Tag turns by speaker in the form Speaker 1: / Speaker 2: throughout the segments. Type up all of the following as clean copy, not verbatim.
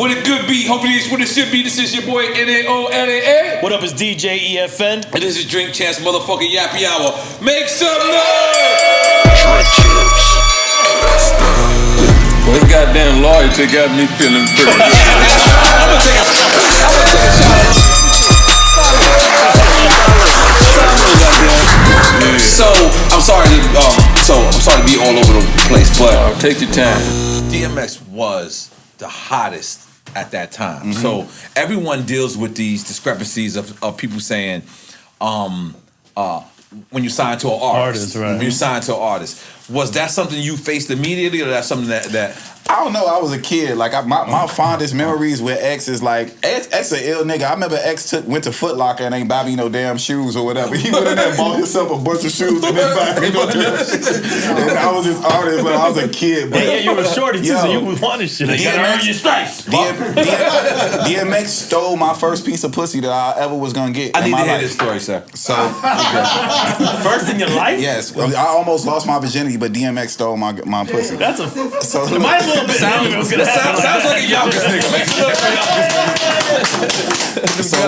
Speaker 1: What it could be, hopefully it's what it should be. This is your boy N.O.R.E.
Speaker 2: What up, is DJ EFN?
Speaker 1: And this is Drink Chance motherfucking Yappy Hour. Make some noise!
Speaker 3: Well, his goddamn loyalty got me feeling pretty good.
Speaker 1: I'm gonna take a shot. So I'm sorry to be all over the place, but
Speaker 3: take your time.
Speaker 1: DMX was the hottest at that time. So everyone deals with these discrepancies of people saying, when you sign to an artist,
Speaker 2: right.
Speaker 1: When you sign to an artist, was that something you faced immediately, or that's something that
Speaker 4: I don't know. I was a kid. Like my fondest memories with X is like X an ill nigga. I remember X went to Foot Locker and ain't buy me no damn shoes or whatever. He went in there and bought himself a bunch of shoes and then buy me no damn shoes. And I was his artist when I was a kid. But
Speaker 2: yeah, you were shorty too, so you wanted shit. You gotta earn your stripes.
Speaker 4: DMX stole my first piece of pussy that I ever was gonna get.
Speaker 1: I need to hear this story, sir.
Speaker 4: So
Speaker 2: first in your life?
Speaker 4: Yes, I almost lost my virginity, but DMX stole my pussy.
Speaker 2: That's a
Speaker 4: so
Speaker 2: it might as well be.
Speaker 1: Sounds like a Yonkers nigga.
Speaker 4: So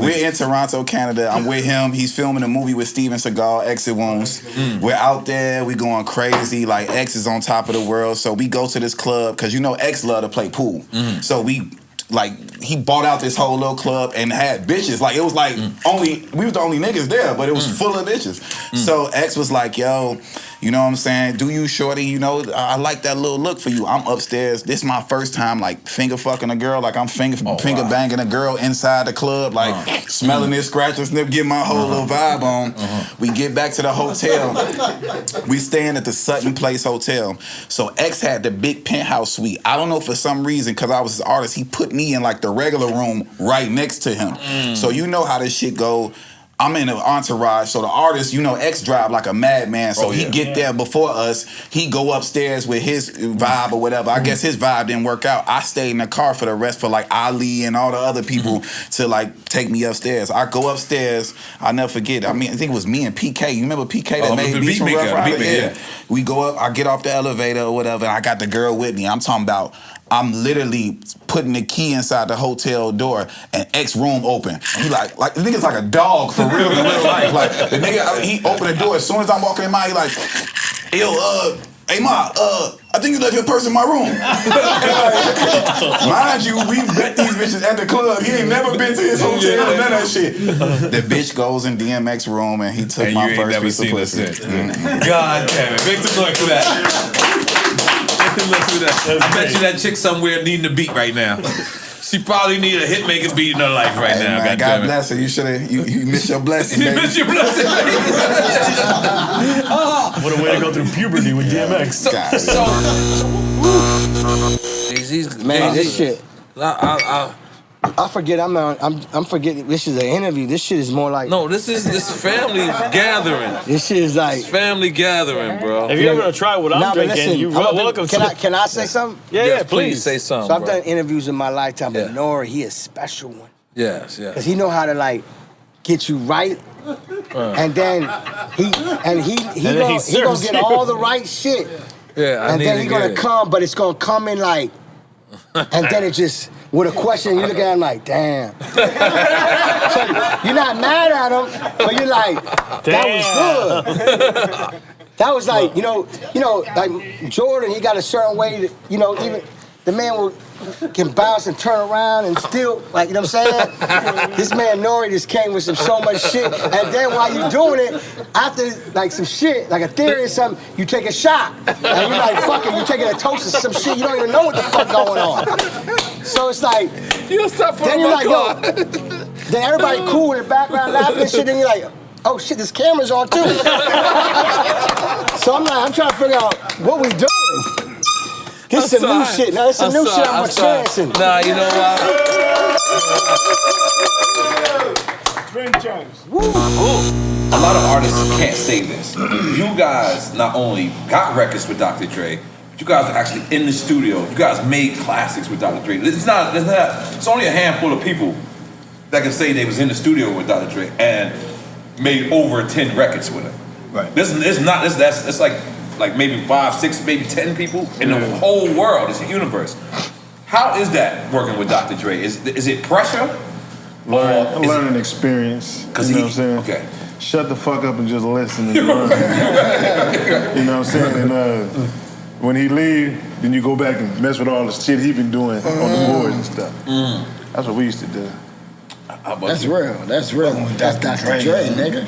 Speaker 4: we're in Toronto, Canada. I'm with him. He's filming a movie with Steven Seagal, Exit Wounds. We're out there. We going crazy. Like, X is on top of the world. So we go to this club, because you know X love to play pool. So he bought out this whole little club and had bitches. Like, it was like we was the only niggas there, but it was full of bitches. So X was like, yo, you know what I'm saying? Do you, shorty? You know, I like that little look for you. I'm upstairs. This is my first time, like, finger fucking a girl. Like, I'm finger banging a girl inside the club, like, smelling it, scratching, sniff, getting my whole little vibe on. We get back to the hotel. We staying at the Sutton Place Hotel. So X had the big penthouse suite. I don't know, for some reason, because I was his artist, he put me in, like, the regular room right next to him. So you know how this shit go. I'm in an entourage, so the artist, you know, X drive like a madman, so he get there before us. He go upstairs with his vibe or whatever. I guess his vibe didn't work out. I stayed in the car for the rest, for like Ali and all the other people to like take me upstairs. I go upstairs. I'll never forget. I mean, I think it was me and PK. You remember PK that made beats from Rough Rider? Yeah. We go up. I get off the elevator or whatever. And I got the girl with me. I'm talking about, I'm literally putting the key inside the hotel door and X room open. He like the nigga's like a dog for real in real life. Like the nigga, he opened the door as soon as I'm walking in my, he like, yo, hey Ma, I think you left your purse in my room. Mind you, we met these bitches at the club. He ain't never been to his hotel or none of that shit. The bitch goes in DMX room and he took my first piece of pussy.
Speaker 1: God damn it. Make some noise for that. I bet you that chick somewhere needing a beat right now. She probably need a hitmaker beat in her life right now.
Speaker 4: Man, God bless her. You missed your blessing, baby.
Speaker 1: You missed your blessing, baby.
Speaker 2: What a way to go through puberty with DMX.
Speaker 5: Man, this shit. I forget. I'm forgetting. This is an interview. This shit is more like.
Speaker 3: No, this is family gathering.
Speaker 5: This shit is like.
Speaker 3: It's family gathering, bro.
Speaker 2: If you're ever gonna try what I'm drinking,
Speaker 5: listen,
Speaker 2: you're welcome.
Speaker 5: Can I say something?
Speaker 2: Yeah, please
Speaker 3: say something.
Speaker 5: So I've done interviews in my lifetime, but N.O.R.E, he is a special one.
Speaker 3: Yes.
Speaker 5: Because he know how to like get you right, and then he gonna get all the right shit.
Speaker 3: Yeah,
Speaker 5: and then he's gonna come, but it's gonna come in like, and then it just. With a question, you look at him like, damn. So you're not mad at him, but you're like, that was good. That was like, you know, like Jordan, he got a certain way that, you know, even the man can bounce and turn around and still, like, you know what I'm saying? This man N.O.R.E just came with so much shit, and then while you doing it, after like some shit, like a theory or something, you take a shot, and you're like, fuck it, you taking a toast of some shit, you don't even know what the fuck going on. So it's like, then you're like, yo, then everybody cool in the background laughing and shit, then you're like, oh shit, this camera's on too. So I'm trying to figure out what we doing. This is some new shit. Now, it's some new shit I'm experiencing.
Speaker 3: Nah, you know what?
Speaker 1: A lot of artists can't say this. You guys not only got records with Dr. Dre, but you guys are actually in the studio. You guys made classics with Dr. Dre. It's only a handful of people that can say they was in the studio with Dr. Dre and made over 10 records with him.
Speaker 4: Right.
Speaker 1: That's like maybe 5, 6, maybe 10 people in the whole world. It's a universe. How is that working with Dr. Dre? Is it pressure?
Speaker 6: Learning experience. You know what I'm saying?
Speaker 1: Okay.
Speaker 6: Shut the fuck up and just listen and learn. You know what I'm saying? And when he leave, then you go back and mess with all the shit he been doing on the boards and stuff. That's what we used to do.
Speaker 5: That's real. That's real. That's Dr. Dre, nigga.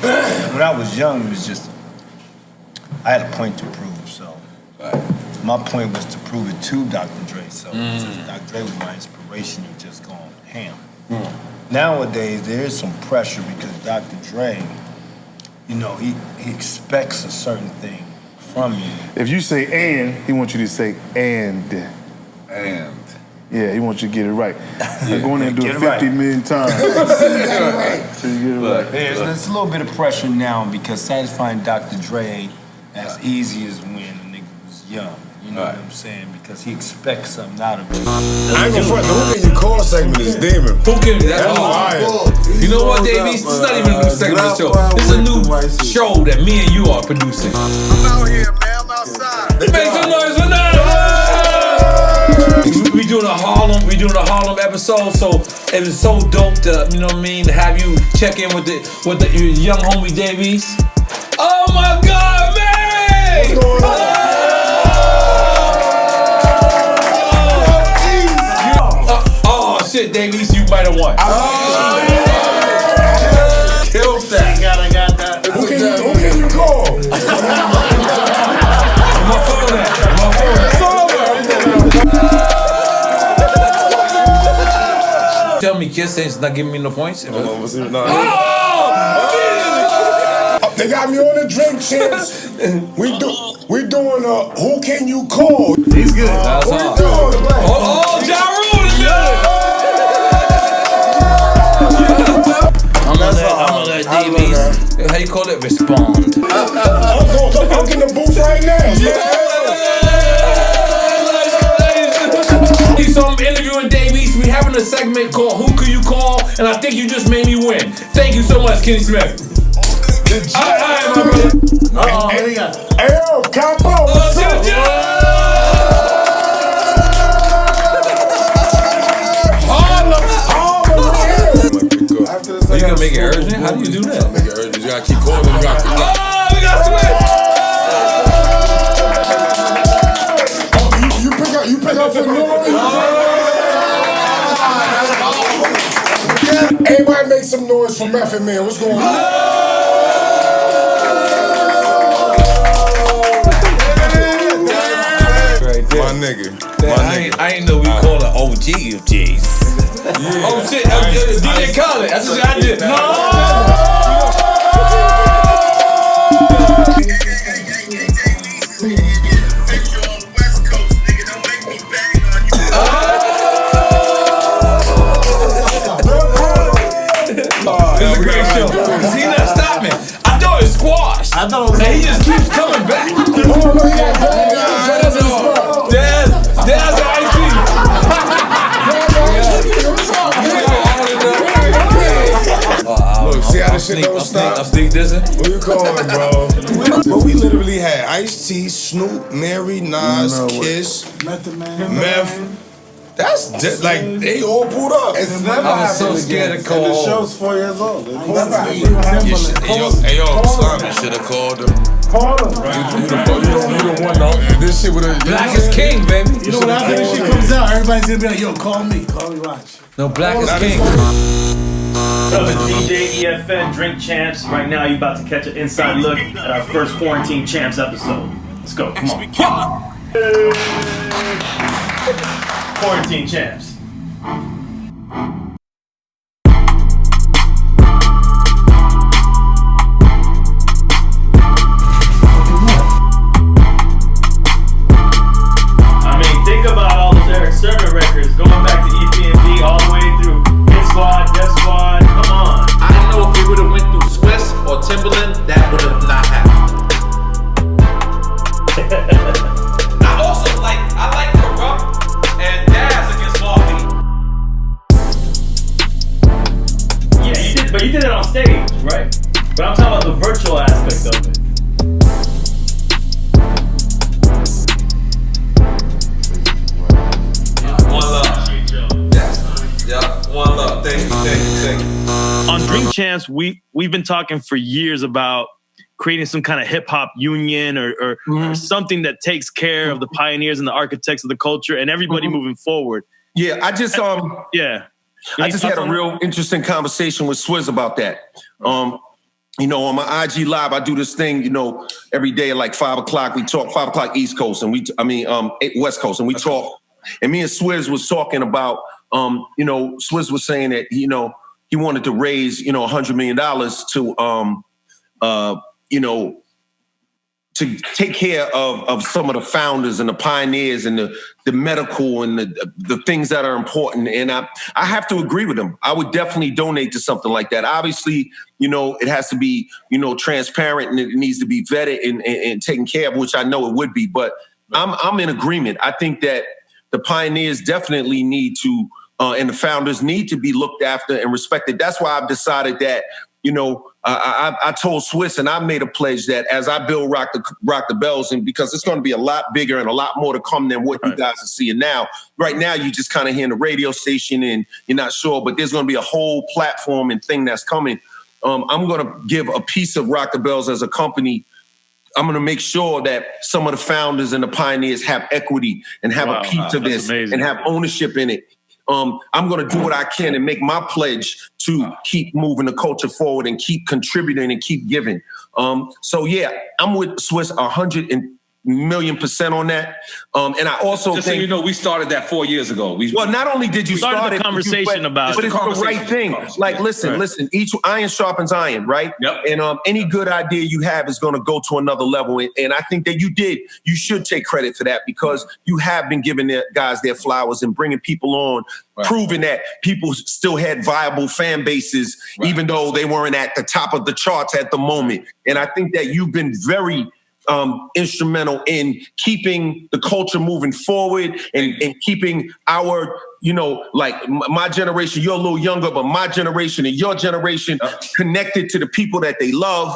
Speaker 7: When I was young, it was just, I had a point to prove, so. My point was to prove it to Dr. Dre, so since Dr. Dre was my inspiration, you just go ham. Nowadays, there is some pressure because Dr. Dre, you know, he expects a certain thing from you.
Speaker 6: If you say and, he wants you to say and. Yeah, he wants you to get it right. You're going in and do it 50 million times. So you get it right.
Speaker 7: There's a little bit of pressure now because satisfying Dr. Dre ain't as easy as when a nigga was young. You know what I'm saying? Because he expects something out of it.
Speaker 8: I ain't gonna front. The Who Can You Call segment is demon.
Speaker 1: Who can that's hard. You know what, Davies? This is not even a new segment of the show. This is a new show that me and you are producing.
Speaker 8: I'm out here, man. I'm outside.
Speaker 1: Make some noise for that! We doing a Harlem episode, so it was so dope to, you know what I mean, to have you check in with the your young homie Davies. Oh my God, Mary!
Speaker 8: What's going on?
Speaker 1: Oh shit, Davies, you might have won. Killed that.
Speaker 8: I got that. Who can you call?
Speaker 1: My phone at. Tell me, Kiss ain't not giving me no points.
Speaker 8: They got me on the drink champs. We doing Who Can You Call?
Speaker 6: He's good.
Speaker 1: That's
Speaker 8: What we
Speaker 1: all.
Speaker 8: doing?
Speaker 1: Oh, Ja Rule is I'm gonna let Davies, how you call it, respond.
Speaker 8: I'm in the booth right now.
Speaker 1: So I'm interviewing Davies. We having a segment called Who Could You Call? And I think you just made me win. Thank you so much, Kenny Smith. All right, my brother.
Speaker 8: Hey, Capo, what's up?
Speaker 1: You gonna make it urgent? How do you do that?
Speaker 8: Make it urgent. You gotta keep calling.
Speaker 1: Oh, we got switch.
Speaker 8: You pick up for N.O.R.E. Everybody make some noise for Method Man. What's going on?
Speaker 1: My nigga. I ain't know we call her OG of G's. Yeah. Oh shit, DJ Khaled. That's what I did. No! It's a great show. Cause he not stopping. I thought it squashed. And he just keeps coming back. That's ice cream.
Speaker 8: Look, see how this shit don't stop?
Speaker 1: I'm sneak dissing.
Speaker 8: What you calling, bro? But we literally had Ice-T, Snoop, Mary, Nas, Kiss, Meth. That's like they all pulled up.
Speaker 1: It's never I was so scared to call.
Speaker 6: The show's 4 years old.
Speaker 8: Hey, yo, Slimy should have called him.
Speaker 6: Call him.
Speaker 8: You the one, though. This shit would have.
Speaker 1: Black is king, baby.
Speaker 9: You know what after this shit comes out, everybody's gonna be like, yo, call me, watch.
Speaker 1: No, Black is king.
Speaker 10: What's up, it's DJ EFN, Drink Champs. Right now, you're about to catch an inside look at our first Quarantine Champs episode. Let's go, come on. Quarantine Champs. I mean, think about all those Eric Sermon records going back to EPMD all the way through Hit Squad, Death Squad. Come on.
Speaker 11: I know if we would have went through Swiss or Timberland, that would have not happened. I like Corrupt and Daz against Marley.
Speaker 10: Yeah, you did it on stage, right? But I'm talking about the virtual aspect of it.
Speaker 11: One love.
Speaker 10: Drink Champs, we've been talking for years about creating some kind of hip hop union or something that takes care of the pioneers and the architects of the culture and everybody moving forward.
Speaker 12: Yeah, I just I just had a real interesting conversation with Swizz about that. You know, on my IG Live, I do this thing, you know, every day at like 5 o'clock. We talk 5 o'clock East Coast and West Coast, and we talk. And me and Swizz was talking about, you know, Swizz was saying that, you know, he wanted to raise, you know, $100 million to, you know, to take care of some of the founders and the pioneers and the medical and the things that are important. And I have to agree with him. I would definitely donate to something like that. Obviously, you know, it has to be, you know, transparent and it needs to be vetted and taken care of, which I know it would be. But I'm in agreement. I think that the pioneers definitely need to, and the founders need to be looked after and respected. That's why I've decided that, you know, I told Swizz and I made a pledge that as I build Rock the Bells, and because it's going to be a lot bigger and a lot more to come than what you guys are seeing now. Right now, you just kind of hear the radio station and you're not sure, but there's going to be a whole platform and thing that's coming. I'm going to give a piece of Rock the Bells as a company. I'm going to make sure that some of the founders and the pioneers have equity and have a piece of this and have ownership in it. I'm going to do what I can and make my pledge to keep moving the culture forward and keep contributing and keep giving. So yeah, I'm with Swizz 100,000,000% on that. And I also
Speaker 1: just
Speaker 12: think,
Speaker 1: so you know, we started that 4 years ago.
Speaker 12: Well, not only did you start
Speaker 10: the conversation about it,
Speaker 12: but it's the right thing. Like, listen, each iron sharpens iron, right?
Speaker 1: Yep.
Speaker 12: And any good idea you have is going to go to another level. And I think that you should take credit for that because you have been giving the guys their flowers and bringing people on, proving that people still had viable fan bases, even though they weren't at the top of the charts at the moment. And I think that you've been very instrumental in keeping the culture moving forward and keeping our, you know, like my generation, you're a little younger, but my generation and your generation connected to the people that they love.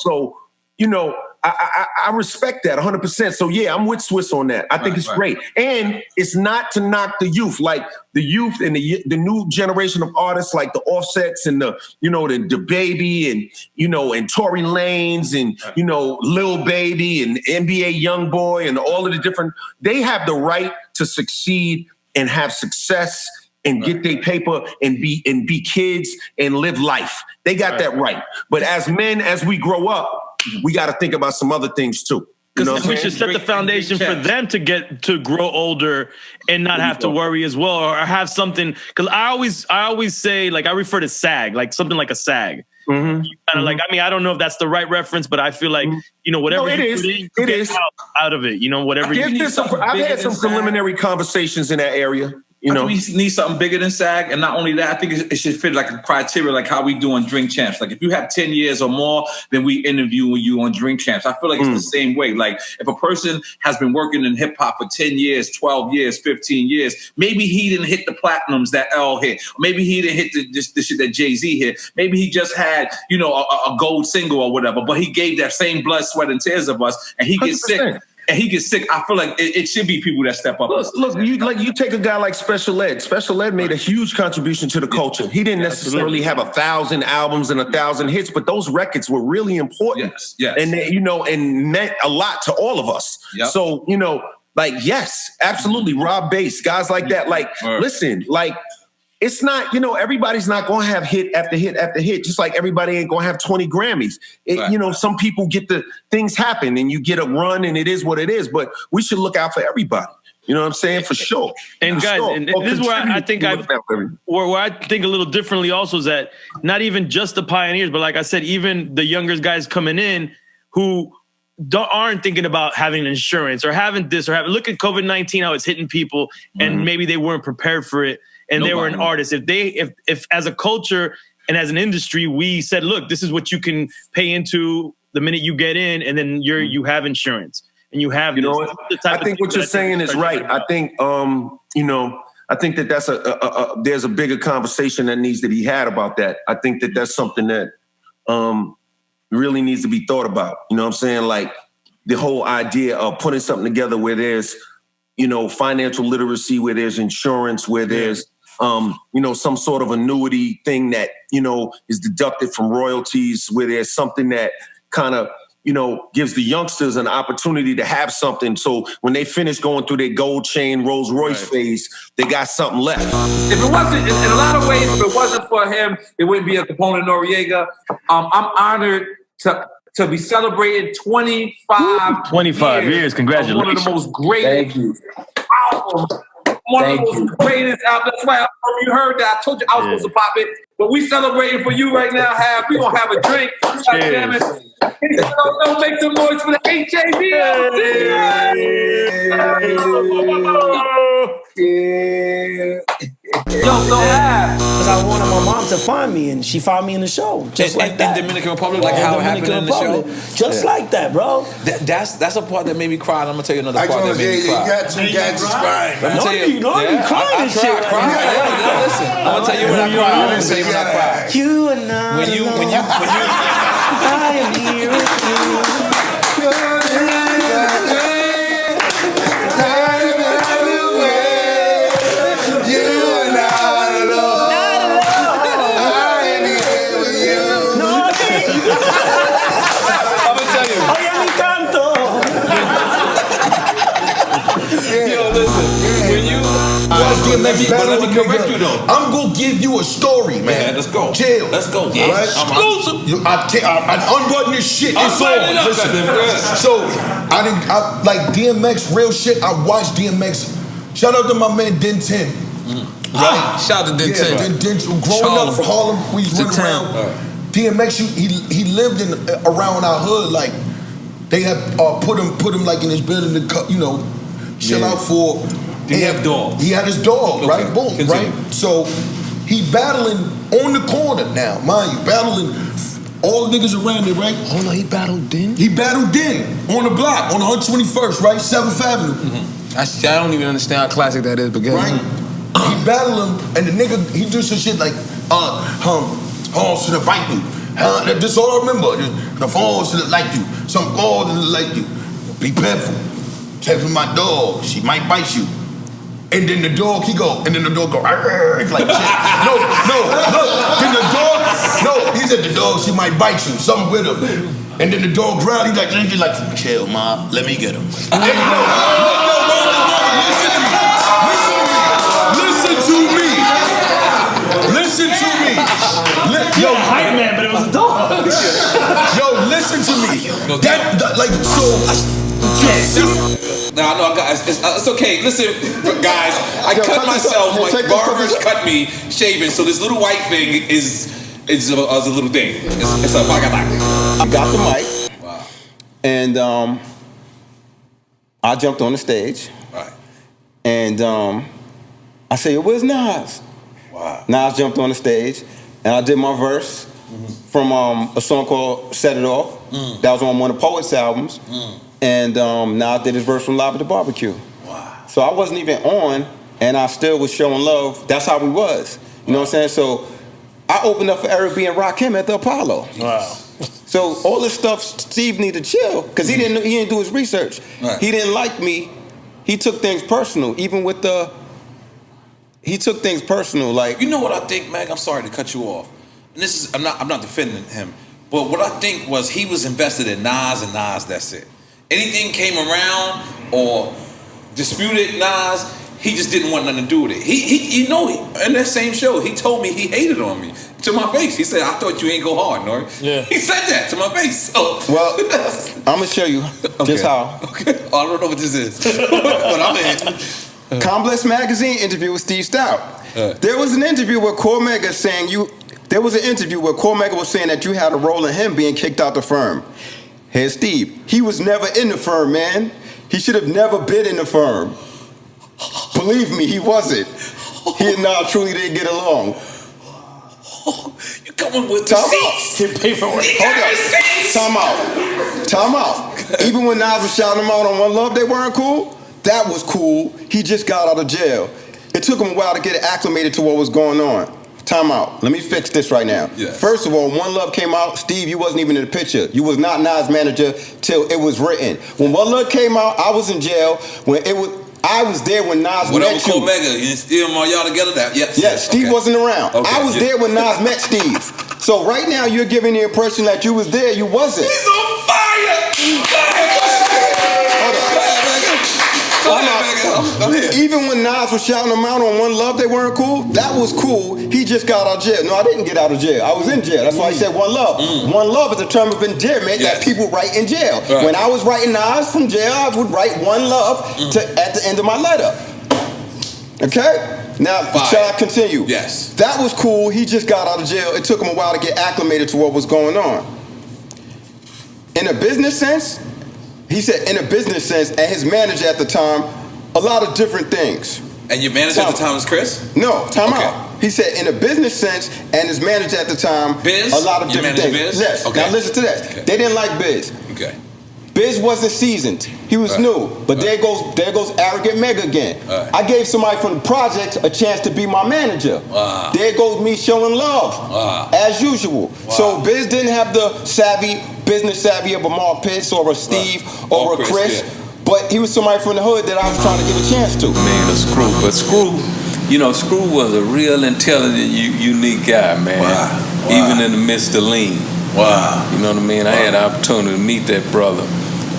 Speaker 12: So, you know, I respect that 100%. So yeah, I'm with Swizz on that. I think it's great. And it's not to knock the youth, like the youth and the new generation of artists like the Offsets and the Baby and, you know, and Tory Lanez and, you know, Lil Baby and NBA Youngboy and all of the different, they have the right to succeed and have success and get their paper and be kids and live life. They got that right. But as men, as we grow up, we got to think about some other things too. You know
Speaker 10: we should set the foundation for them to get to grow older and not have to worry as well, or have something. Because I always say, like, I refer to SAG, like something like a SAG. Kind of like, I mean, I don't know if that's the right reference, but I feel like, you know, whatever
Speaker 12: it is
Speaker 10: out of it, you know, whatever.
Speaker 12: I've had some preliminary conversations in that area. You know,
Speaker 1: we need something bigger than SAG, and not only that, I think it should fit like a criteria, like how we do on Drink Champs. Like if you have 10 years or more, then we interview you on Drink Champs. I feel like it's the same way. Like if a person has been working in hip hop for 10 years, 12 years, 15 years, maybe he didn't hit the platinums that L hit. Maybe he didn't hit the shit that Jay-Z hit. Maybe he just had, you know, a gold single or whatever, but he gave that same blood, sweat, and tears of us, and he gets 100%. Sick. And he gets sick. I feel like it should be people that step up.
Speaker 12: Look, you take a guy like Special Ed. Special Ed made a huge contribution to the culture. He didn't necessarily have 1,000 albums and 1,000 hits, but those records were really important.
Speaker 1: Yes.
Speaker 12: And you know, and meant a lot to all of us. Yep. So, you know, like, yes, absolutely. Rob Bass, guys like that. Like, listen, like, it's not, you know, everybody's not going to have hit after hit after hit, just like everybody ain't going to have 20 Grammys. You know, some people get things happen and you get a run and it is what it is, but we should look out for everybody. You know what I'm saying? For sure.
Speaker 10: And guys, and this is where I think where I think a little differently also is that not even just the pioneers, but like I said, even the younger guys coming in who aren't thinking about having insurance or having this or having, look at COVID-19, how it's hitting people and maybe they weren't prepared for it. And they were an artist. If as a culture and as an industry, we said, look, this is what you can pay into the minute you get in, and then you have insurance and you have. You know what?
Speaker 12: I think what you're saying is right. I think you know, I think that that's there's a bigger conversation that needs to be had about that. I think that that's something that really needs to be thought about. You know what I'm saying? Like the whole idea of putting something together where there's, you know, financial literacy, where there's insurance, where there's some sort of annuity thing that, is deducted from royalties, where there's something that kind of, gives the youngsters an opportunity to have something. So when they finish going through their gold chain Rolls Royce phase, they got something left.
Speaker 11: If it wasn't, in a lot of ways, if it wasn't for him, it wouldn't be a Capone and Noriega. I'm honored to be celebrating 25
Speaker 10: years. Congratulations.
Speaker 11: One of the most greatest albums. One of the most greatest albums. That's why you heard that. I told you I was supposed to pop it. But we celebrating for you right now. We gonna have a drink. God damn it. Don't make the noise for the HAB.
Speaker 13: Because I wanted my mom to find me, and she found me in the show, just like that.
Speaker 1: In Dominican Republic, like how it happened in the show?
Speaker 13: Just like that, bro.
Speaker 1: That's a part that made me cry, and I'm going to tell you another part that made me cry.
Speaker 8: You got two guys crying.
Speaker 1: Let me tell you.
Speaker 13: You crying and shit.
Speaker 1: Listen, I'm going to tell you when I cry. I'm going to tell you when I cry.
Speaker 13: You and I.
Speaker 1: When you
Speaker 13: I am here with you.
Speaker 8: But let me correct you though. I'm gonna give you a story, man.
Speaker 1: Let's go.
Speaker 8: Jail.
Speaker 1: Let's go.
Speaker 8: Yeah. Right? Exclusive. I unbutton this shit. It's on. Listen. So I like DMX, real shit. I watched DMX. Shout out to my man Den 10. Right?
Speaker 1: Shout out to Den 10.
Speaker 8: Den 10. Growing up from Harlem, we used to run around. DMX, he lived around our hood. Like they had put him like in his building to chill out for.
Speaker 1: He had a dog.
Speaker 8: He had his dog, right? Boom, right? So he battling on the corner now, mind you, battling all the niggas around there, right?
Speaker 13: Hold on, he battled Den?
Speaker 8: He battled Den on the block, on 121st, right? 7th Avenue.
Speaker 14: I don't even understand how classic that is, but get
Speaker 8: right? He battled him, and the nigga, he do some shit like, horns to the right you. That's all I remember. The horns to the like you. Some horns to the like you. Be careful. Texting my dog, she might bite you. And then the dog, he go, like, shit. No, look. Then the dog, he said the dog, she might bite you. Something with him. And then the dog growled, he's like, chill, ma, let me get him. And then, Listen to me.
Speaker 13: Yo, hype man, but it was a dog.
Speaker 8: Yo, listen to me.
Speaker 1: No, guys, it's okay. Listen, guys, I cut myself. My barbers cut me shaving, so this little white thing is a little thing. It's a bagadang.
Speaker 15: I got the mic, and I jumped on the stage, and I said, "Where's Nas?"
Speaker 1: Wow.
Speaker 15: Nas jumped on the stage, and I did my verse from a song called "Set It Off." That was on one of Poet's albums. And Nas did his verse from Live at the Barbecue.
Speaker 1: Wow.
Speaker 15: So I wasn't even on, and I still was showing love. That's how we was. You know what I'm saying? So I opened up for Eric B. and Rakim at the Apollo.
Speaker 10: Wow.
Speaker 15: So all this stuff, Steve needed to chill, because he didn't do his research.
Speaker 1: Right.
Speaker 15: He didn't like me. He took things personal, even with he took things personal. Like,
Speaker 1: you know what I think, Mag? I'm sorry to cut you off. And I'm not defending him, but what I think was he was invested in Nas, and Nas, that's it. Anything came around or disputed Nas, he just didn't want nothing to do with it. He in that same show, he told me he hated on me to my face. He said, "I thought you ain't go hard, N.O.R.E."
Speaker 10: Yeah.
Speaker 1: He said that to my face. So.
Speaker 15: Well, I'm gonna show you just how.
Speaker 1: Okay. I don't know what this is, but I'm in.
Speaker 15: Complex Magazine interview with Steve Stout. There was an interview where Cormega saying There was an interview where Cormega was saying that you had a role in him being kicked out the firm. Here's Steve. He was never in the firm, man. He should have never been in the firm. Believe me, he wasn't. He and Nas truly didn't get along.
Speaker 1: You coming with receipts?
Speaker 15: Hold up. Time out. Even when Nas was shouting him out on One Love, they weren't cool. That was cool. He just got out of jail. It took him a while to get acclimated to what was going on. Time out. Let me fix this right now.
Speaker 1: Yeah.
Speaker 15: First of all, One Love came out, Steve, you wasn't even in the picture. You was not Nas' manager till it was written. When One Love came out, I was in jail. I was there when Nas
Speaker 1: Whatever
Speaker 15: met you.
Speaker 1: Omega, you still all y'all together now. Yes.
Speaker 15: Yes, Steve
Speaker 1: Okay.
Speaker 15: wasn't around.
Speaker 1: Okay,
Speaker 15: I was there when Nas met Steve. So right now you're giving the impression that you was there. You wasn't.
Speaker 1: He's on fire.
Speaker 15: Even when Nas was shouting them out on One Love, they weren't cool. That was cool. He just got out of jail. No, I didn't get out of jail. I was in jail. That's why he said One Love. One Love is a term of endearment that people write in jail.
Speaker 1: Right.
Speaker 15: When I was writing Nas from jail, I would write One Love at the end of my letter. Okay? Now, shall I continue?
Speaker 1: Yes.
Speaker 15: That was cool. He just got out of jail. It took him a while to get acclimated to what was going on. In a business sense, he said in a business sense, and his manager at the time, a lot of different things.
Speaker 1: And your manager at the time was Chris?
Speaker 15: No, time out. He said in a business sense, and his manager at the time,
Speaker 1: Biz?
Speaker 15: a lot of
Speaker 1: Your
Speaker 15: different
Speaker 1: manager
Speaker 15: things.
Speaker 1: Biz?
Speaker 15: Yes.
Speaker 1: Okay.
Speaker 15: Now listen to this.
Speaker 1: Okay.
Speaker 15: They didn't like Biz.
Speaker 1: Okay.
Speaker 15: Biz wasn't seasoned. He was new. But there goes arrogant Meg again. I gave somebody from the project a chance to be my manager.
Speaker 1: Wow.
Speaker 15: There goes me showing love, as usual. So Biz didn't have the business savvy of a Mark Pitts or a Steve or a Chris. But he was somebody from the hood that I was trying to give a chance to.
Speaker 3: Man, a Screw. But Screw, you know, Screw was a real intelligent, unique guy, man.
Speaker 1: Wow.
Speaker 3: Even in the midst of lean.
Speaker 1: Wow.
Speaker 3: You know what I mean? I had the opportunity to meet that brother.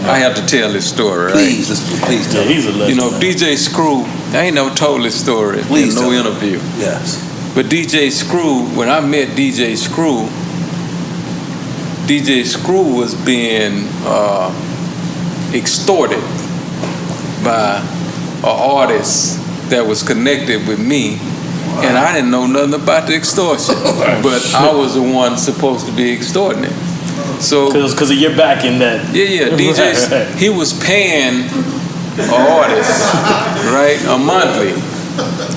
Speaker 3: I have to tell this story, right?
Speaker 1: Please tell me.
Speaker 3: He's a legend. You know, DJ Screw, I ain't never told this story in no interview.
Speaker 1: Yes.
Speaker 3: But DJ Screw, when I met DJ Screw was being extorted by an artist that was connected with me, and I didn't know nothing about the extortion, but I was the one supposed to be extorting it. So
Speaker 10: because of your back in that.
Speaker 3: Yeah, DJs. He was paying an artist, right, a monthly.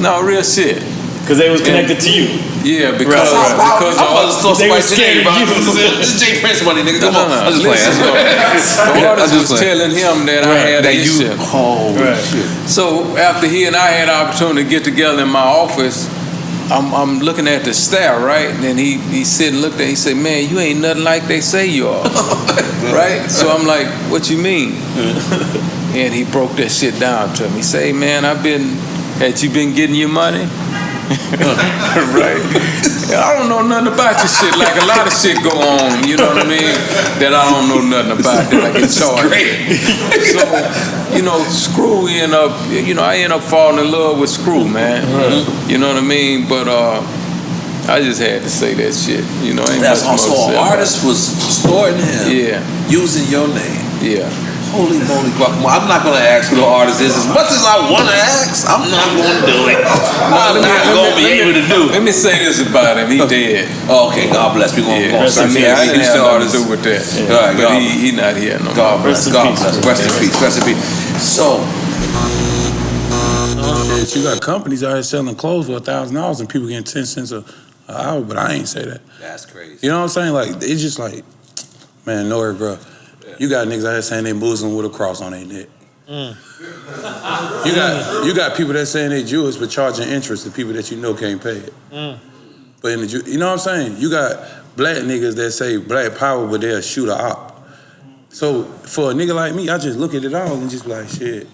Speaker 3: No, real shit.
Speaker 10: Because they was connected to you.
Speaker 3: Yeah, because
Speaker 1: they were scared of you. This is Jay Prince money, nigga. Come on. I'm just playing.
Speaker 3: The artist was telling him that I had an issue. So after he and I had the opportunity to get together in my office, I'm looking at the staff, right? And then he said, looked at, he said, man, you ain't nothing like they say you are, right? So I'm like, what you mean? And he broke that shit down to me. He said, hey, man, had you been getting your money? Right? I don't know nothing about your shit. Like a lot of shit go on, you know what I mean? That I don't know nothing about that I get charged. So, you know, Screw I end up falling in love with Screw, man. You know what I mean? But I just had to say that shit. You know, ain't
Speaker 1: That's
Speaker 3: much more
Speaker 1: also
Speaker 3: to say
Speaker 1: an
Speaker 3: about
Speaker 1: artist was extorting him. Using your name.
Speaker 3: Yeah.
Speaker 1: Holy moly, guacamole. I'm not going to ask who the artist is. As much as I want to ask, I'm not going to do it. I'm not going to be able to do it.
Speaker 3: Let me say this about him. He dead.
Speaker 1: Oh, okay, God bless. We're going to
Speaker 3: I didn't have nothing to do with that.
Speaker 1: All right,
Speaker 3: but he not here no more.
Speaker 1: God bless. God bless. Rest in peace. Rest in peace. So.
Speaker 16: You got companies out here selling clothes for $1,000 and people getting 10 cents an hour, but I ain't say that.
Speaker 1: That's crazy.
Speaker 16: You know what I'm saying? Like, it's just like, man, N.O.R.E, bro. You got niggas out here saying they Muslim with a cross on their neck. You got people that saying they Jewish but charging interest to people that you know can't pay it. But in the you know what I'm saying? You got black niggas that say black power but they'll shoot a op. So for a nigga like me, I just look at it all and just be like, shit,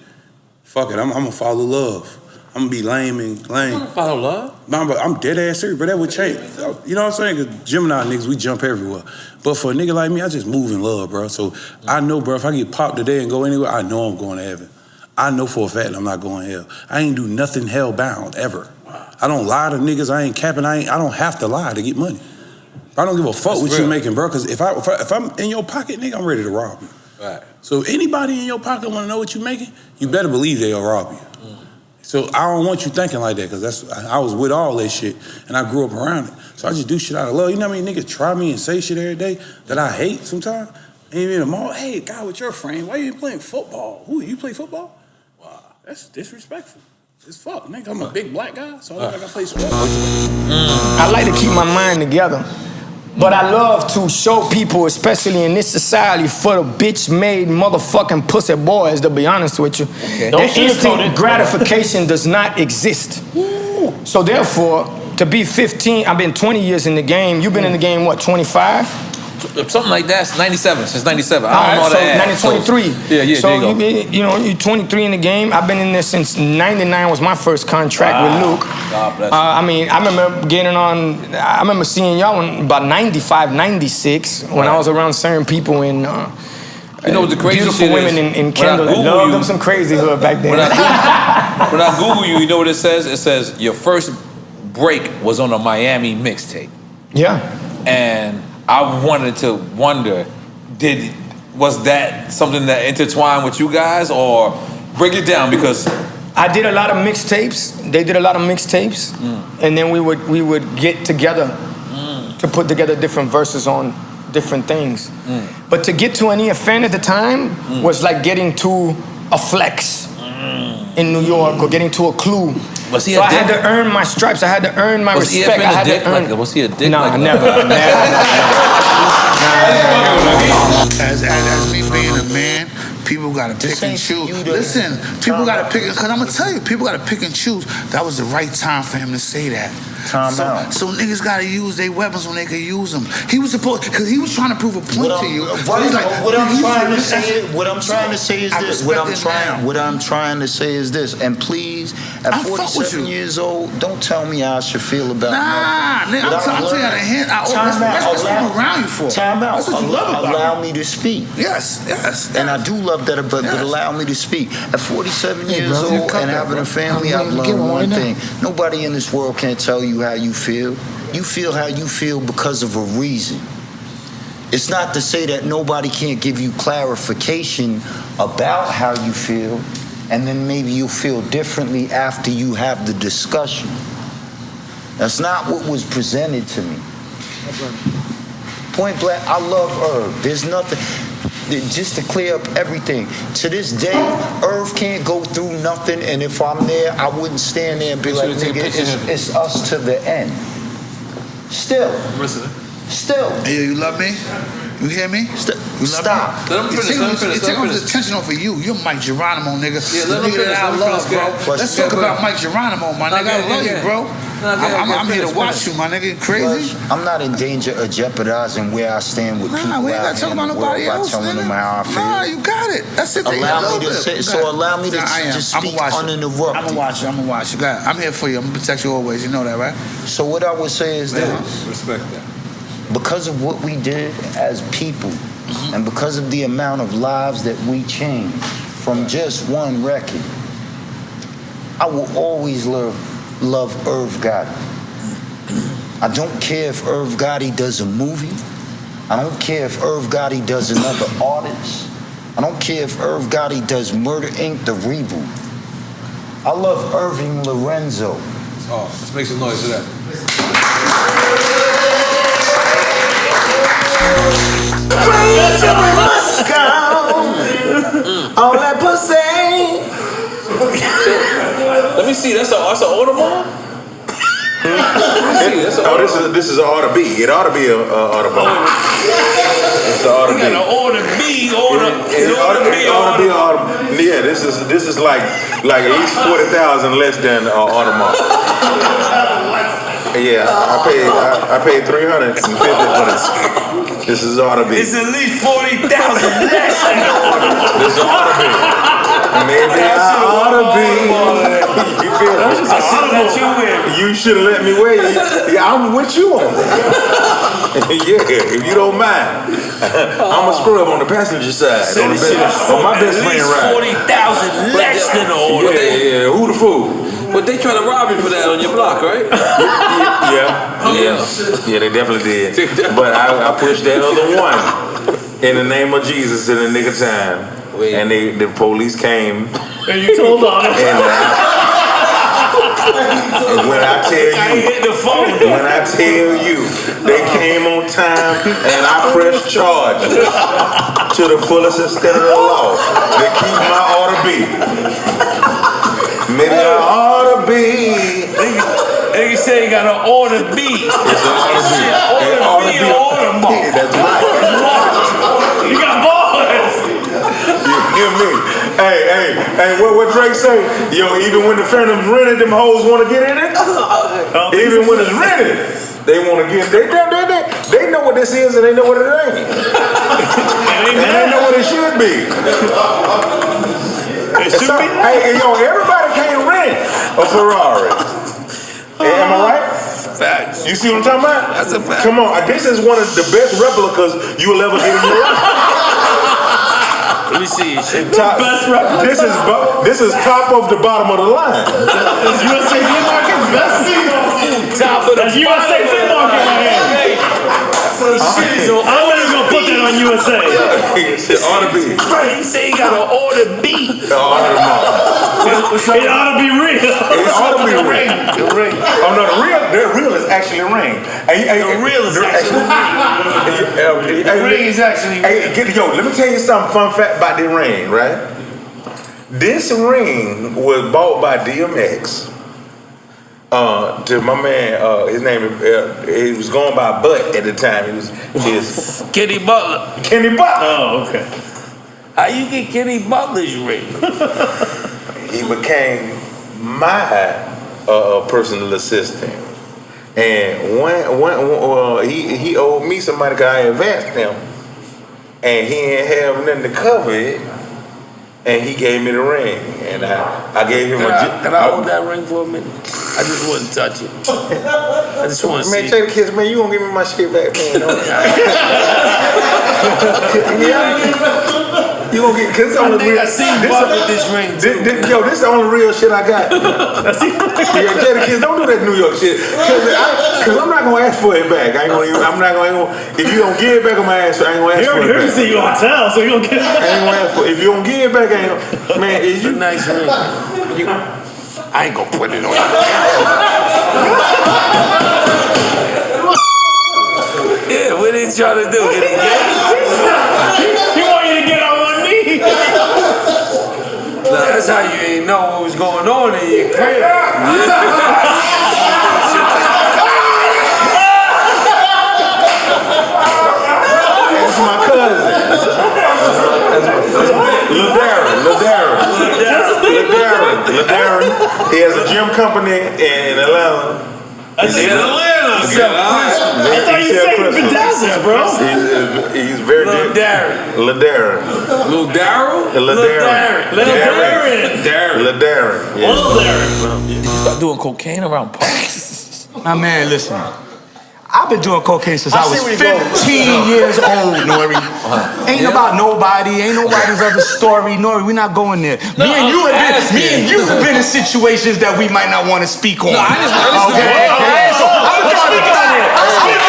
Speaker 16: fuck it, I'm gonna follow love. I'm gonna be lame and lame.
Speaker 2: You gonna follow love?
Speaker 16: No, but I'm dead ass serious, but that would change. You know what I'm saying? Cause Gemini niggas, we jump everywhere. But for a nigga like me, I just move in love, bro. So I know, bro, if I get popped today and go anywhere, I know I'm going to heaven. I know for a fact I'm not going to hell. I ain't do nothing hell bound ever. I don't lie to niggas. I ain't capping. I don't have to lie to get money. I don't give a fuck what you making, bro. Cause if I'm in your pocket, nigga, I'm ready to rob you.
Speaker 1: Right.
Speaker 16: So anybody in your pocket want to know what you making, you better believe they'll rob you. So I don't want you thinking like that, because I was with all that shit and I grew up around it. So I just do shit out of love. You know how many niggas try me and say shit every day that I hate sometimes? And you in the mall, hey, guy with your frame, why you playing football? Who, you play football? Wow, that's disrespectful. It's fuck, nigga. I'm a big black guy, so I gotta play sports.
Speaker 13: I like to keep my mind together. But I love to show people, especially in this society, for the bitch-made motherfucking pussy boys, to be honest with you, that instant gratification does not exist. So therefore, to be 15, I've been 20 years in the game. You've been in the game, what, 25?
Speaker 1: something like that. 97, since 97. I don't know
Speaker 13: so
Speaker 1: that.
Speaker 13: 1923.
Speaker 1: Yeah,
Speaker 13: so
Speaker 1: there you go.
Speaker 13: you're 23 in the game. I've been in this since 99 was my first contract with Luke.
Speaker 1: God bless you.
Speaker 13: I mean, I remember seeing y'all in about 95, 96 when I was around certain people in
Speaker 1: you know what the crazy
Speaker 13: beautiful
Speaker 1: shit
Speaker 13: women
Speaker 1: is?
Speaker 13: in Kendall. I loved them some crazy hood back then.
Speaker 1: When I Google you, you know what it says? It says your first break was on a Miami mixtape.
Speaker 13: Yeah.
Speaker 1: And I wanted to wonder, was that something that intertwined with you guys, or break it down? Because
Speaker 13: I did a lot of mixtapes. They did a lot of mixtapes, and then we would get together to put together different verses on different things. But to get to an EFN at the time was like getting to a Flex in New York or getting to a Clue.
Speaker 1: Was he
Speaker 13: so
Speaker 1: a
Speaker 13: I had
Speaker 1: dick?
Speaker 13: to earn my stripes. I had to earn my
Speaker 1: Was
Speaker 13: respect.
Speaker 1: EFN
Speaker 13: I had
Speaker 1: a dick?
Speaker 13: to earn.
Speaker 1: Was he a dick?
Speaker 13: No,
Speaker 1: like
Speaker 13: never.
Speaker 9: As me being a man, people gotta pick and choose. Listen, people gotta pick, because I'm gonna tell you, people gotta pick and choose. That was the right time for him to say that. So niggas gotta use their weapons when they can use them. He was supposed, because he was trying to prove a point to you. So he's like,
Speaker 17: what I'm trying to say is this. What I'm trying to say is this. And please, at 47 years old, don't tell me how I should feel about
Speaker 9: nigga, I'm telling you the hint. That's what I'm around you for.
Speaker 17: Time out.
Speaker 9: That's what you love about
Speaker 17: Allow me to speak.
Speaker 9: Yes.
Speaker 17: And I do love that, but allow me to speak. At 47 years old and having a family, I've learned one thing. Nobody in this world can tell you how you feel. You feel how you feel because of a reason. It's not to say that nobody can't give you clarification about how you feel, and then maybe you'll feel differently after you have the discussion. That's not what was presented to me. Point blank, I love Irv. There's nothing, just to clear up everything. To this day, Irv can't go through nothing, and if I'm there, I wouldn't stand there and be like, nigga, it's us to the end. Still.
Speaker 9: Hey, you love me? You hear me?
Speaker 17: Stop.
Speaker 9: Let him finish. You're taking the attention off of you. You're Mike Geronimo, nigga.
Speaker 1: Yeah, let
Speaker 9: the
Speaker 1: him
Speaker 9: nigga
Speaker 1: finish.
Speaker 9: that I love, bro. Let's talk about Mike Geronimo, my nigga. I love you, bro. I'm here to watch you, my nigga. You crazy?
Speaker 17: I'm not in danger of jeopardizing where I stand with people.
Speaker 9: We ain't got to talk about nobody else,
Speaker 17: by telling them how I feel.
Speaker 9: Nah, you got it. That's it.
Speaker 17: Allow me to say, so allow me to just speak uninterrupted.
Speaker 9: I'm gonna watch you. Got it. I'm here for you. I'm gonna protect you always. You know that, right?
Speaker 17: So what I would say is this.
Speaker 1: Respect that.
Speaker 17: Because of what we did as people, and because of the amount of lives that we changed from just one record, I will always love Irv Gotti. I don't care if Irv Gotti does a movie. I don't care if Irv Gotti does another artist. I don't care if Irv Gotti does Murder Inc., the reboot. I love Irving Lorenzo.
Speaker 1: Oh, let's make some noise for that.
Speaker 18: All that pussy.
Speaker 1: Let me see. That's an Audemars?
Speaker 19: This is an ought to be. It ought to be a Audemars. It's an ought to be.
Speaker 2: You gotta order B, order.
Speaker 19: Yeah, this is like at least 40,000 less than Audemars. Yeah, I paid $350 for this. This is ought to be.
Speaker 2: It's at least 40,000 less than
Speaker 19: This is ought to be. Maybe I ought to be. You feel me?
Speaker 2: I should have let you win.
Speaker 19: You should have let me win. Yeah, I'm with you on that. Yeah, if you don't mind. I'm a scrub on the passenger side. On my best friend ride.
Speaker 2: 40,000 less than the order.
Speaker 19: Yeah, who the fool?
Speaker 1: But they trying to rob you for that on your block, right?
Speaker 19: Yeah, they definitely did. But I pushed that other one in the name of Jesus in the nick of time. And the police came.
Speaker 2: And you told on them.
Speaker 19: And when I tell you, they came on time and I pressed charge to the fullest extent of the law to keep my order be. Maybe I ought to be.
Speaker 2: They say you got an order B.
Speaker 19: It's an order B.
Speaker 2: Order B or order mark.
Speaker 19: That's right.
Speaker 2: You got bars.
Speaker 19: You hear me? Hey, what Drake say? Yo, even when the Phantom's rented, them hoes want to get in it? Even when it's rented. They want to give. They know what this is and they know what it ain't. And they know what it should be. Hey, everybody can't rent a Ferrari. Am I right?
Speaker 9: Facts.
Speaker 19: You see what I'm talking about?
Speaker 9: That's a fact.
Speaker 19: Come on, this is one of the best replicas you will ever get in your life.
Speaker 9: Let me see.
Speaker 19: This is top of the bottom of the line.
Speaker 10: That's USA Flea Market.
Speaker 19: Top of the
Speaker 10: That's USA Flea Market right here. I'm not even gonna put that on USA.
Speaker 19: It ought to be.
Speaker 9: He say he got an order B.
Speaker 19: It ought
Speaker 10: to be real.
Speaker 19: It ought to be real.
Speaker 9: The ring.
Speaker 19: Oh no, the real is actually a ring.
Speaker 9: The real is actually a ring. The ring is actually
Speaker 19: let me tell you something fun fact about the ring, right? This ring was bought by DMX. To my man, his name he was going by Butt at the time. He was his
Speaker 9: Kenny Butler.
Speaker 19: Kenny Butler.
Speaker 10: Oh, okay.
Speaker 9: How you get Kenny Butler's ring?
Speaker 19: He became my personal assistant, and when he owed me some money because I advanced him, and he didn't have nothing to cover it. And he gave me the ring, and I gave him
Speaker 9: Can I hold that ring for a minute? I just wouldn't touch it. I just want to see.
Speaker 19: Man, tell the kids, man, you gonna give me my shit back, man? You gonna get? Cause
Speaker 9: I think I seen Buck with this ring too.
Speaker 19: This the only real shit I got. Yeah, tell the kids, don't do that New York shit, cause I'm not gonna ask for it back. I'm not gonna. If you don't give it back, I'm gonna ask. I ain't gonna ask for it back.
Speaker 10: You see you on tell, so you gonna get it back.
Speaker 19: I ain't gonna ask for it. If you don't give it back, man, is you
Speaker 9: nice ring? I ain't gonna put it on you. Yeah, what they trying to do? Get it
Speaker 10: He want you to get on one knee.
Speaker 9: That's how you ain't know what was going on in your crib.
Speaker 19: That's my cousin. Lil Darren. He has a gym company in Atlanta.
Speaker 10: I thought you said Bedazzles, bro.
Speaker 19: He's very
Speaker 9: Lil Darren.
Speaker 19: Lil Darren.
Speaker 20: You start doing cocaine around parks.
Speaker 21: Nah, man, listen. I've been doing cocaine since I was 15 years old, N.O.R.E. Ain't about nobody, ain't nobody's other story, N.O.R.E. We're not going there. Me and you have been in situations that we might not want to speak on.
Speaker 20: No, I just
Speaker 21: okay. So I'm speaking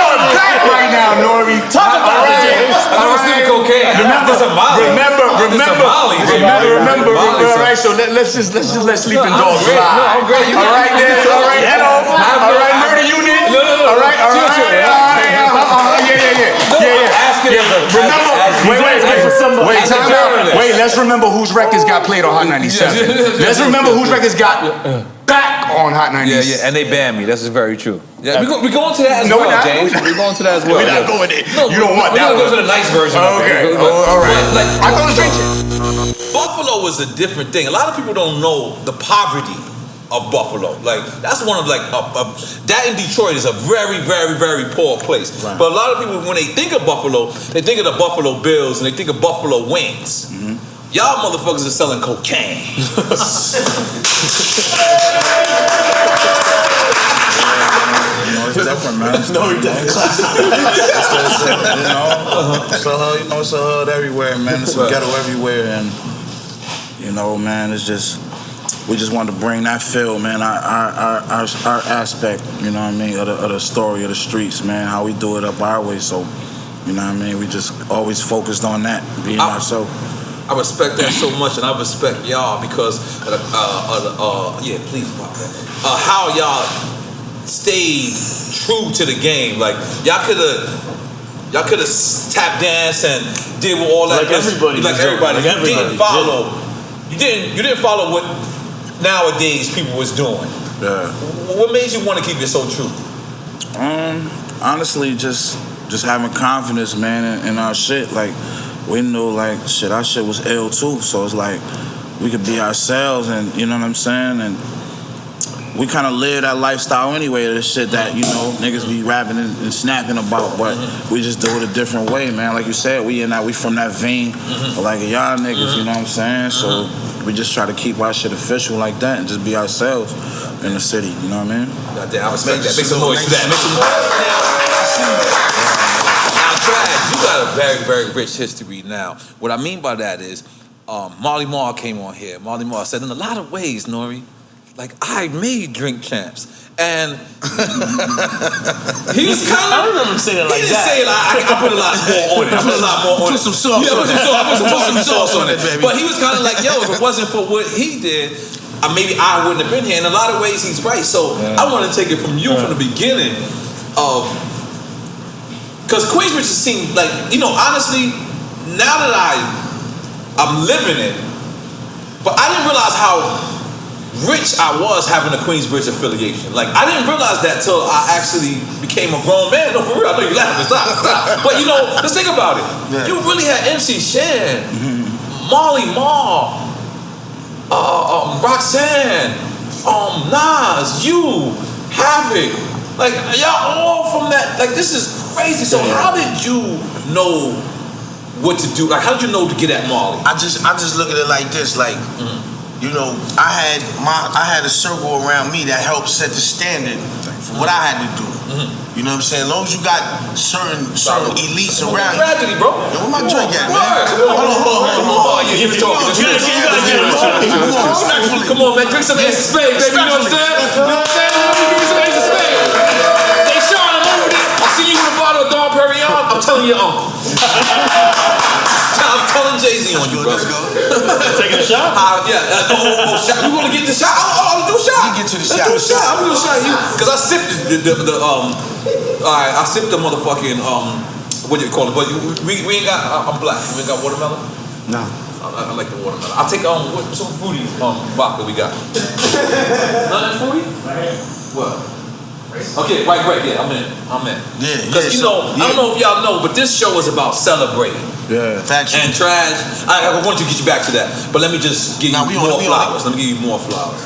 Speaker 21: on that right now, N.O.R.E.
Speaker 20: Talk about it, I don't speak cocaine.
Speaker 21: Remember. All right, so let's just let sleeping dogs lie.
Speaker 20: I'm great.
Speaker 21: All right, murder unit. All right. Wait, let's remember whose records got played on Hot 97. Let's remember whose records got back on Hot 97.
Speaker 20: Yeah, and they banned me. This is very true. Yeah, we going to that as well, James. We're going to that as well.
Speaker 21: We're not going there. You don't want that.
Speaker 20: We're going to go to the nice version.
Speaker 21: Okay. All right. I thought it was
Speaker 1: Buffalo was a different thing. A lot of people don't know the poverty of Buffalo. Like, that's one of that in Detroit is a very, very, very poor place. Right. But a lot of people, when they think of Buffalo, they think of the Buffalo Bills and they think of Buffalo Wings. Mm-hmm. Y'all motherfuckers are selling cocaine.
Speaker 9: It's different, man. It's a hood everywhere, man. It's a ghetto everywhere, and man, it's just. We just wanted to bring that feel, man, our aspect, you know what I mean, of the story of the streets, man, how we do it up our way. So, you know what I mean, we just always focused on that, being ourselves.
Speaker 1: I respect that so much, and I respect y'all because, please pop that. How y'all stayed true to the game. Like, y'all could have tap danced and did all that.
Speaker 10: Like everybody.
Speaker 1: You didn't follow what nowadays people was doing.
Speaker 9: Yeah.
Speaker 1: What made you want to keep it so true?
Speaker 9: Honestly, just having confidence, man, in our shit. Like, we knew, like, shit, our shit was ill too. So it's like we could be ourselves, and you know what I'm saying. And
Speaker 4: we kind of live that lifestyle anyway, the shit that, you know, niggas be rapping and snapping about, but we just do it a different way, man. Like you said, we from that vein of like y'all niggas, you know what I'm saying? So we just try to keep our shit official like that and just be ourselves in the city, you know what I mean?
Speaker 1: Goddamn, I respect that. Make some noise for that. Make some noise. Now, Trash, you got a very, very rich history now. What I mean by that is, Marley Marl came on here. Marley Marl said, in a lot of ways, N.O.R.E, like, I made Drink Champs. And he was kind of.
Speaker 21: I remember him saying it like
Speaker 1: he didn't
Speaker 21: that.
Speaker 1: say it like, I put a lot more on it. I put a lot more on it.
Speaker 21: Put some sauce on it.
Speaker 1: Put some sauce on it, baby. But he was kind of like, yo, if it wasn't for what he did, maybe I wouldn't have been here. In a lot of ways, he's right. So I want to take it from you from the beginning of. Because Queensbridge just seemed like, you know, honestly, now that I'm living it, but I didn't realize how rich I was having a Queensbridge affiliation. Like, I didn't realize that till I actually became a grown man. No, for real, I know you laughing. Stop. But, you know, let's think about it. Yeah. You really had MC Shan, Marley Marl, Roxanne, Nas, you, Havoc. Like, y'all all from that. Like, this is crazy. So how did you know what to do? Like, how did you know to get at Marley?
Speaker 8: I just look at it like this, like, you know, I had a circle around me that helped set the standard for what I had to do. You know what I'm saying? As long as you got certain elites around you.
Speaker 1: Tragedy, bro.
Speaker 8: Yo, where my drink at, man?
Speaker 1: Hold on. You talking. Come on, man. Drink some Ace of Spades, baby. You know what I'm saying? You know what I'm saying? Let me give you some Ace of Spades. Hey, Sean, I'm over there. I see you with a bottle of Dom Perignon. I'm telling your uncle. I'm telling Jay-Z on you, bro.
Speaker 8: Let's go.
Speaker 21: Taking a shot?
Speaker 1: Shot. You want to get the shot? I'll do a shot.
Speaker 8: You get to the shot.
Speaker 1: Let's do a shot. I'm going to do a shot. Because I sipped I sipped the motherfucking, what do you call it? But we ain't got, I'm black. We ain't got watermelon?
Speaker 21: No.
Speaker 1: I like the watermelon. I'll take some fruity vodka we got. Nothing fruity? What? Okay, right, yeah, I'm in.
Speaker 8: Yeah,
Speaker 1: because you know, I don't know if y'all know, but this show is about celebrating.
Speaker 4: Yeah,
Speaker 1: and Trash. I want to get you back to that, but let me just give you more flowers. Let me give you more flowers.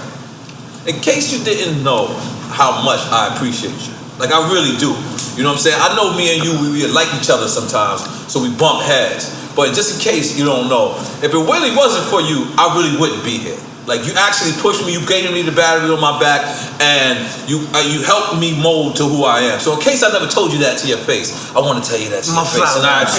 Speaker 1: In case you didn't know how much I appreciate you, like I really do. You know what I'm saying? I know me and you, we like each other sometimes, so we bump heads. But just in case you don't know, if it really wasn't for you, I really wouldn't be here. Like, you actually pushed me, you gave me the battery on my back, and you helped me mold to who I am. So in case I never told you that to your face, I want to tell you that to your face. And I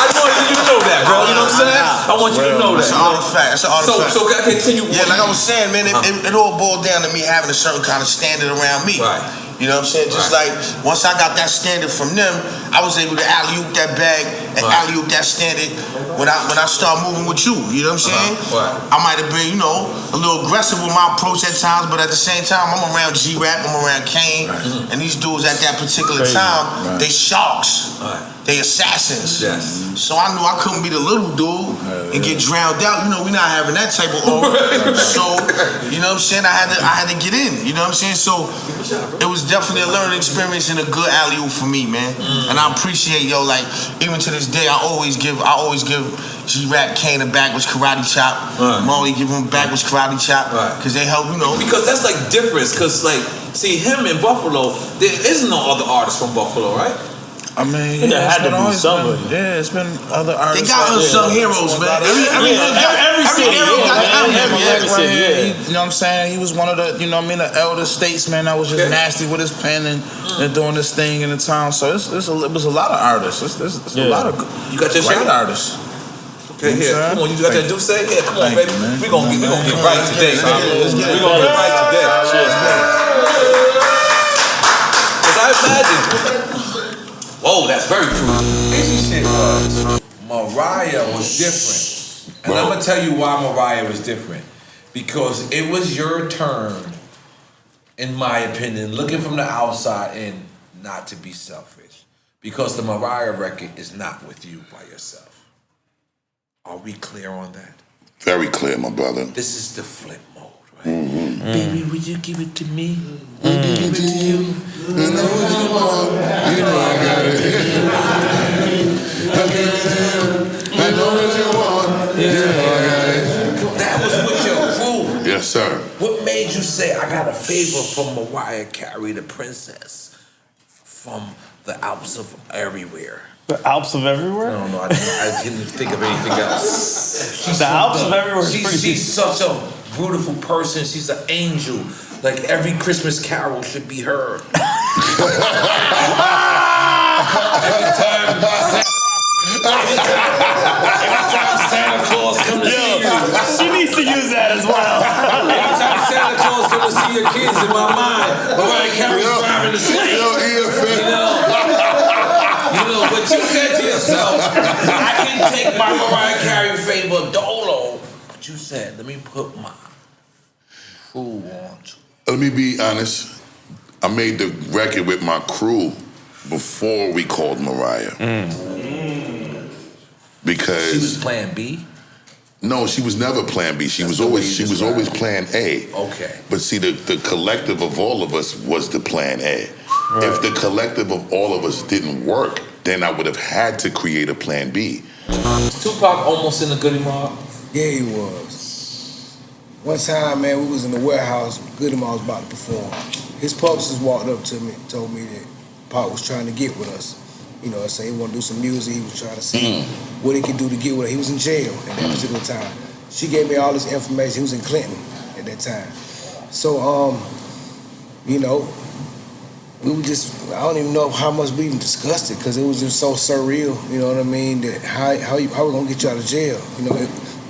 Speaker 1: know you know that, bro. You know what I'm saying? I want you to know that.
Speaker 8: That's an artifact. That's an artifact.
Speaker 1: So I can continue.
Speaker 8: Yeah, like I was saying, man, it all boiled down to me having a certain kind of standard around me.
Speaker 1: Right.
Speaker 8: You know what I'm saying? Just like once I got that standard from them, I was able to alley-oop that bag and alley-oop that standard when I start moving with you. You know what I'm saying? I might have been, you know, a little aggressive with my approach at times, but at the same time, I'm around G-Rap, I'm around Kane, and these dudes at that particular time, they sharks. They assassins.
Speaker 1: Yes.
Speaker 8: So I knew I couldn't be the little dude and get drowned out. You know, we're not having that type of aura. So, you know what I'm saying? I had to get in. You know what I'm saying? So it was definitely a learning experience and a good alley-oop for me, man. And I appreciate, yo, like, even to this day, I always give G-Rap Kane a backwards karate chop. Marley give him a backwards karate chop. Because they help, you know.
Speaker 1: Because that's like difference. Because, like, see, him in Buffalo, there is no other artist from Buffalo, right?
Speaker 4: I mean,
Speaker 21: there had to be somebody.
Speaker 4: It's been other artists.
Speaker 8: They got unsung heroes, man.
Speaker 21: Every city.
Speaker 4: You know what I'm saying? He was one of the, you know what I mean, the elder statesmen that was just nasty with his pen and doing this thing in the town. So it was a lot of artists. It's a lot of
Speaker 1: you got your
Speaker 4: great artists.
Speaker 1: Okay, here, come on, you got that Duce? Yeah, come on, baby. We're gonna get right today. We're gonna get right today. Because I imagine. Whoa, that's very true. Crazy shit was Mariah was different. And I'm gonna tell you why Mariah was different. Because it was your turn, in my opinion, looking from the outside in, not to be selfish. Because the Mariah record is not with you by yourself. Are we clear on that?
Speaker 22: Very clear, my brother.
Speaker 1: This is the flip mode, right? Baby, would you give it to me? Would you give it to you?
Speaker 22: I know what you want. You know I got it. I give it to you. I know what you want. You know I got it.
Speaker 1: That was
Speaker 22: sir.
Speaker 1: What made you say I got a favor from Mariah Carey, the princess, from the Alps of everywhere?
Speaker 10: The Alps of everywhere?
Speaker 1: No, I didn't think of anything else.
Speaker 10: The Alps of everywhere is pretty
Speaker 1: She's such a beautiful person. She's an angel. Like every Christmas carol should be her. Every time Santa Claus comes to see you.
Speaker 10: She needs to use that as well.
Speaker 1: Every time Santa Claus comes to see your kids, in my mind, Mariah Carey's driving the sleigh.
Speaker 22: EFN.
Speaker 1: You know, but you said to yourself, I can take my Mariah Carey favor dolo. But you said, let me put my crew on.
Speaker 22: Let me be honest. I made the record with my crew before we called Mariah. Because
Speaker 1: she was plan B?
Speaker 22: No, she was never plan B. She was always plan A.
Speaker 1: Okay.
Speaker 22: But see, the collective of all of us was the plan A. Right. If the collective of all of us didn't work, then I would have had to create a plan B.
Speaker 1: Was Tupac almost in the Goodie Mob?
Speaker 5: Yeah, he was. One time, man, we was in the warehouse. Goodie Mob was about to perform. His publicist walked up to me and told me that Pac was trying to get with us. You know, say he wanted to do some music. He was trying to see what he could do to get with her. He was in jail at that particular time. She gave me all this information. He was in Clinton at that time. So, you know, we were just, I don't even know how much we even discussed it because it was just so surreal, you know what I mean, that how we gonna get you out of jail? You know,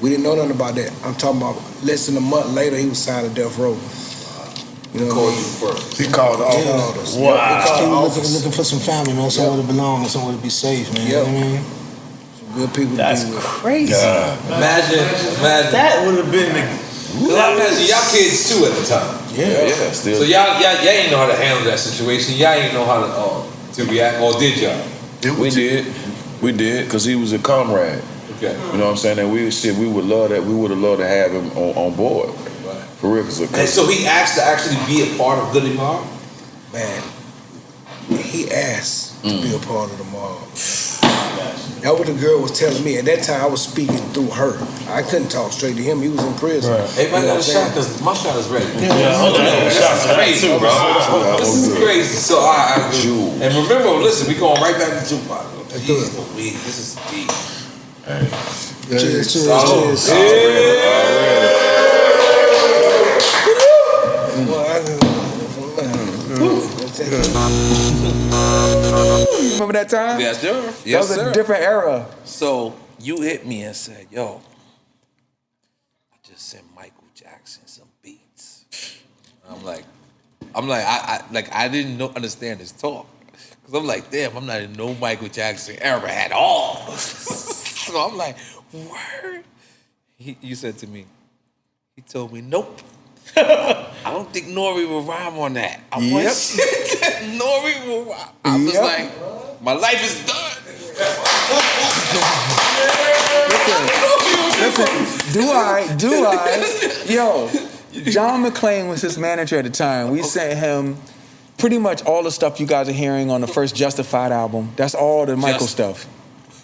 Speaker 5: we didn't know nothing about that. I'm talking about less than a month later, he was signed to death row. You know what I mean?
Speaker 22: He called the office.
Speaker 5: Wow.
Speaker 21: He was looking for some family, man, somewhere to belong and somewhere to be safe, man. You know what I mean?
Speaker 5: Some good people.
Speaker 21: That's crazy.
Speaker 1: Imagine.
Speaker 21: That would have been the.
Speaker 1: Cause I imagine y'all kids too at the time.
Speaker 22: Yeah, still.
Speaker 1: So y'all ain't know how to handle that situation. Y'all ain't know how to react, or did y'all?
Speaker 2: We did, cause he was a comrade.
Speaker 1: Okay.
Speaker 2: You know what I'm saying? And we would love that. We would have loved to have him on board. For real.
Speaker 1: And so he asked to actually be a part of Goodie Mob?
Speaker 5: Man, he asked to be a part of the mob. That's what the girl was telling me. At that time, I was speaking through her. I couldn't talk straight to him. He was in prison.
Speaker 1: Right. Hey, man, got a shot because my shot is ready.
Speaker 5: This
Speaker 1: is crazy, bro. This is crazy. So I and remember, listen, we going right back to Tupac. Jeez, this is deep.
Speaker 22: Hey.
Speaker 5: Cheers.
Speaker 14: Remember that time?
Speaker 1: Yes, sir.
Speaker 14: That was a different era.
Speaker 1: So you hit me and said, yo, I just sent Michael Jackson some beats. I'm like, I didn't understand his talk. Cause I'm like, damn, I'm not in no Michael Jackson era at all. So I'm like, word? You said to me, he told me, nope. I don't think N.O.R.E will rhyme on that. I'm like, N.O.R.E will rhyme. I was like, my life is done.
Speaker 14: Listen, do I? Yo, John McClane was his manager at the time. We sent him pretty much all the stuff you guys are hearing on the first Justified album. That's all the Michael stuff.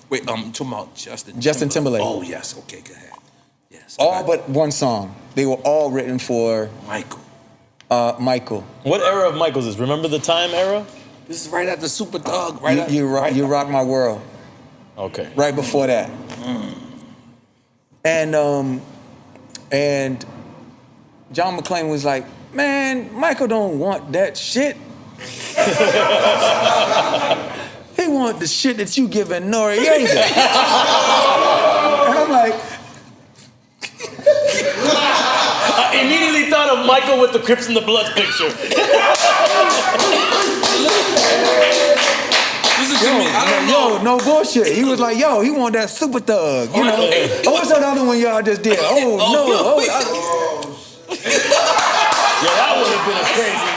Speaker 1: Wait, I'm talking about
Speaker 14: Justin Timberlake.
Speaker 1: Oh, yes, okay, go ahead.
Speaker 14: All but one song. They were all written for
Speaker 1: Michael.
Speaker 14: Michael.
Speaker 10: What era of Michael's is this? Remember the Time era?
Speaker 1: This is right after Super Thug.
Speaker 14: You Rock My World.
Speaker 10: Okay.
Speaker 14: Right before that. And John McClane was like, man, Michael don't want that shit. He want the shit that you giving Noriega. And I'm like,
Speaker 10: I immediately thought of Michael with the Crips and the Bloods picture.
Speaker 14: Yo, no bullshit. He was like, yo, he want that Super Thug. You know? Oh, what's that other one y'all just did? Oh, no.
Speaker 10: Yeah, that would have been a crazy